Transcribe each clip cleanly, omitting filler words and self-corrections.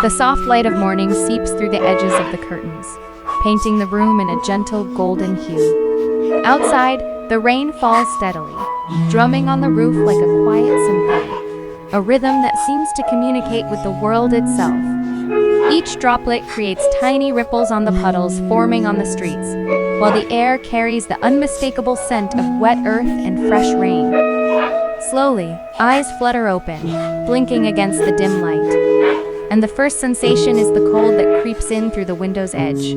The soft light of morning seeps through the edges of the curtains, painting the room in a gentle golden hue. Outside, the rain falls steadily, drumming on the roof like a quiet symphony, a rhythm that seems to communicate with the world itself. Each droplet creates tiny ripples on the puddles forming on the streets, while the air carries the unmistakable scent of wet earth and fresh rain. Slowly, eyes flutter open, blinking against the dim light, and the first sensation is the cold that creeps in through the window's edge.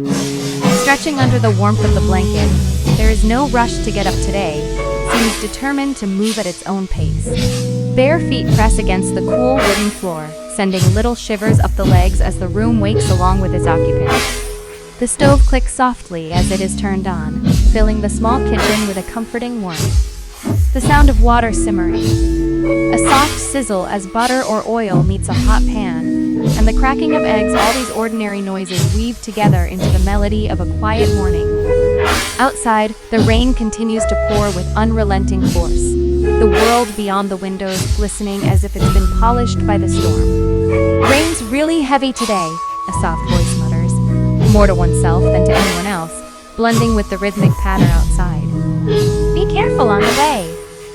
Stretching under the warmth of the blanket, there is no rush to get up today, seems determined to move at its own pace. Bare feet press against the cool wooden floor, sending little shivers up the legs as the room wakes along with its occupant. The stove clicks softly as it is turned on, filling the small kitchen with a comforting warmth. The sound of water simmering, a soft sizzle as butter or oil meets a hot pan, and the cracking of eggs, all these ordinary noises weave together into the melody of a quiet morning. Outside, the rain continues to pour with unrelenting force, the world beyond the windows glistening as if it's been polished by the storm. "Rain's really heavy today," a soft voice mutters, more to oneself than to anyone else, blending with the rhythmic patter outside. "Be careful on the way,"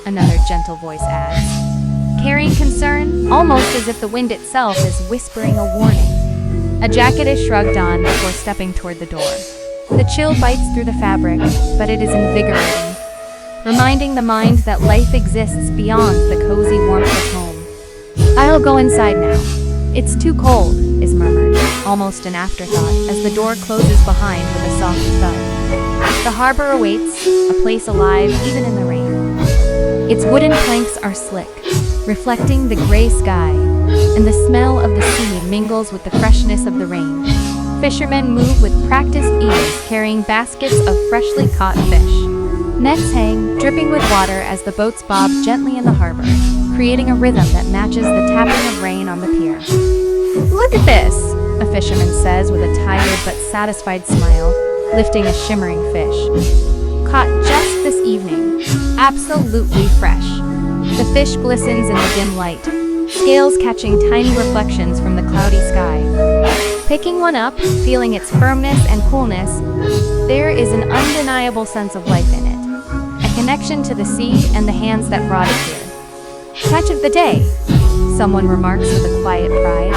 another gentle voice adds, carrying concern, almost as if the wind itself is whispering a warning. A jacket is shrugged on before stepping toward the door. The chill bites through the fabric, but it is invigorating, reminding the mind that life exists beyond the cozy warmth of home. "I'll go inside now. It's too cold," is murmured, almost an afterthought, as the door closes behind with a soft thud. The harbor awaits, a place alive even in the rain. Its wooden planks are slick, reflecting the gray sky, and the smell of the sea mingles with the freshness of the rain. Fishermen move with practiced ease, carrying baskets of freshly caught fish. Nets hang, dripping with water as the boats bob gently in the harbor, creating a rhythm that matches the tapping of rain on the pier. "Look at this," a fisherman says with a tired but satisfied smile, lifting a shimmering fish. "Caught just this evening. Absolutely fresh." The fish glistens in the dim light, scales catching tiny reflections from the cloudy sky. Picking one up, feeling its firmness and coolness, there is an undeniable sense of life in it, a connection to the sea and the hands that brought it here. "Catch of the day," someone remarks with a quiet pride.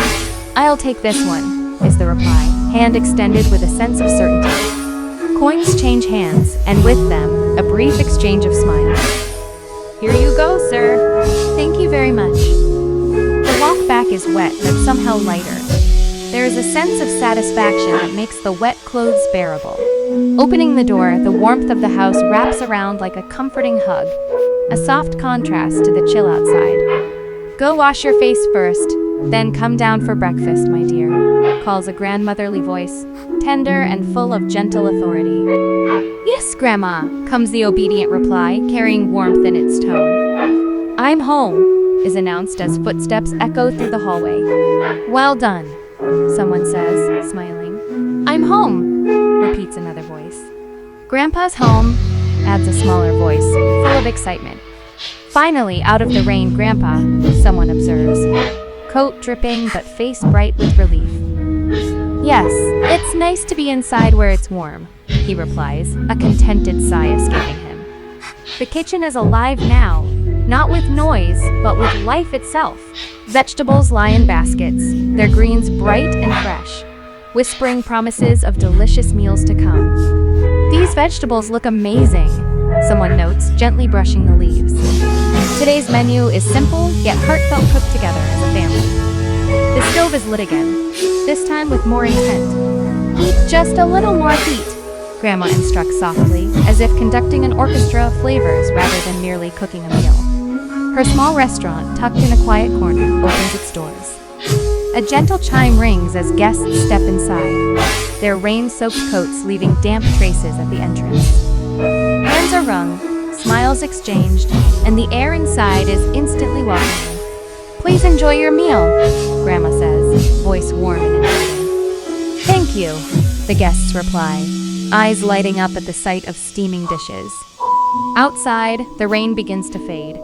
"I'll take this one," is the reply, hand extended with a sense of certainty. Coins change hands, and with them, a brief exchange of smiles. "Here you go, sir." "Thank you very much." The walk back is wet but somehow lighter. There is a sense of satisfaction that makes the wet clothes bearable. Opening the door, the warmth of the house wraps around like a comforting hug, a soft contrast to the chill outside. "Go wash your face first, then come down for breakfast, my dear," calls a grandmotherly voice, tender and full of gentle authority. "Yes, Grandma," comes the obedient reply, carrying warmth in its tone. "I'm home," is announced as footsteps echo through the hallway. "Well done," someone says, smiling. "I'm home," repeats another voice. "Grandpa's home," adds a smaller voice, full of excitement. "Finally out of the rain, Grandpa," someone observes, coat dripping but face bright with relief. "Yes, it's nice to be inside where it's warm," he replies, a contented sigh escaping him. The kitchen is alive now, not with noise, but with life itself. Vegetables lie in baskets, their greens bright and fresh, whispering promises of delicious meals to come. "These vegetables look amazing," someone notes, gently brushing the leaves. Today's menu is simple, yet heartfelt, cooked together as a family. The stove is lit again, this time with more intent. "Heat just a little more heat," Grandma instructs softly, as if conducting an orchestra of flavors rather than merely cooking a meal. Her small restaurant, tucked in a quiet corner, opens its doors. A gentle chime rings as guests step inside, their rain-soaked coats leaving damp traces at the entrance. Hands are wrung, smiles exchanged, and the air inside is instantly welcoming. "Please enjoy your meal," Grandma says, voice warm and inviting. "Thank you," the guests reply, eyes lighting up at the sight of steaming dishes. Outside, the rain begins to fade,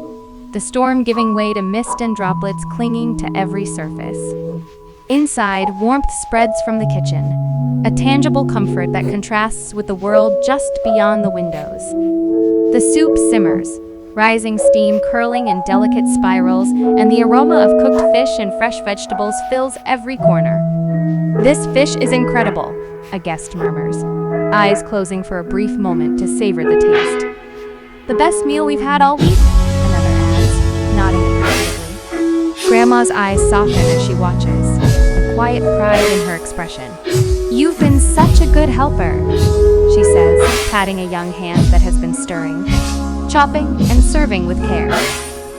the storm giving way to mist and droplets clinging to every surface. Inside, warmth spreads from the kitchen, a tangible comfort that contrasts with the world just beyond the windows. The soup simmers, rising steam curling in delicate spirals, and the aroma of cooked fish and fresh vegetables fills every corner. "This fish is incredible," a guest murmurs, eyes closing for a brief moment to savor the taste. "The best meal we've had all week," another adds, nodding appreciatively. Grandma's eyes soften as she watches, a quiet pride in her expression. "You've been such a good helper," she says, patting a young hand that has been stirring, chopping and serving with care.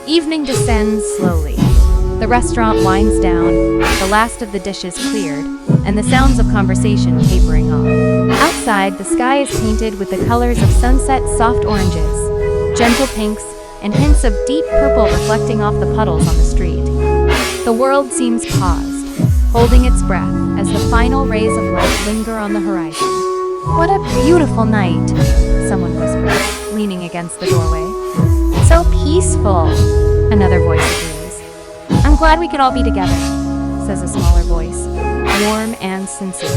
Evening descends slowly. The restaurant winds down, the last of the dishes cleared, and the sounds of conversation tapering off. Outside, the sky is painted with the colors of sunset soft oranges, gentle pinks, and hints of deep purple reflecting off the puddles on the street. The world seems paused, holding its breath as the final rays of light linger on the horizon. "What a beautiful night," someone whispers, leaning against the doorway. "So peaceful," another voice agrees. "I'm glad we could all be together," says a smaller voice, warm and sincere.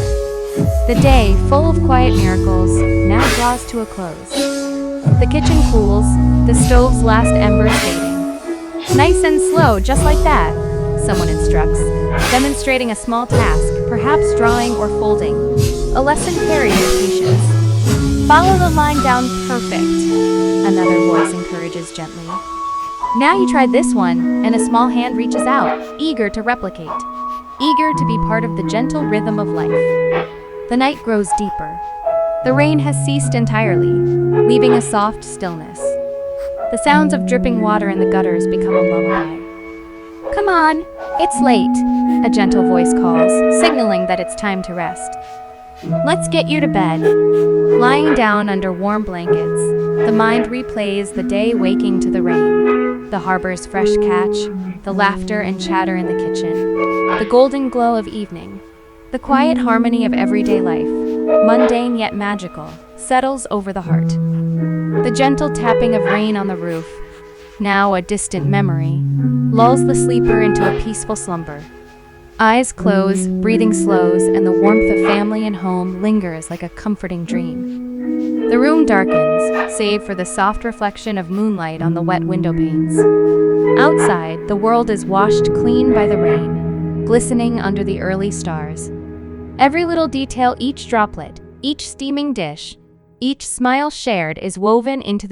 The day, full of quiet miracles, now draws to a close. The kitchen cools, the stove's last embers fading. "Nice and slow, just like that," someone instructs, demonstrating a small task, perhaps drawing or folding, a lesson carried with patience. "Follow the line down perfect," another voice encourages gently. "Now you try this one," and a small hand reaches out, eager to replicate, eager to be part of the gentle rhythm of life. The night grows deeper. The rain has ceased entirely, leaving a soft stillness. The sounds of dripping water in the gutters become a lullaby. "Come on, it's late," a gentle voice calls, signaling that it's time to rest. "Let's get you to bed." Lying down under warm blankets, the mind replays the day waking to the rain, the harbor's fresh catch, the laughter and chatter in the kitchen, the golden glow of evening. The quiet harmony of everyday life, mundane yet magical, settles over the heart. The gentle tapping of rain on the roof, now a distant memory, lulls the sleeper into a peaceful slumber. Eyes close, breathing slows, and the warmth of family and home lingers like a comforting dream. The room darkens, save for the soft reflection of moonlight on the wet window panes. Outside, the world is washed clean by the rain, glistening under the early stars. Every little detail, each droplet, each steaming dish, each smile shared is woven into the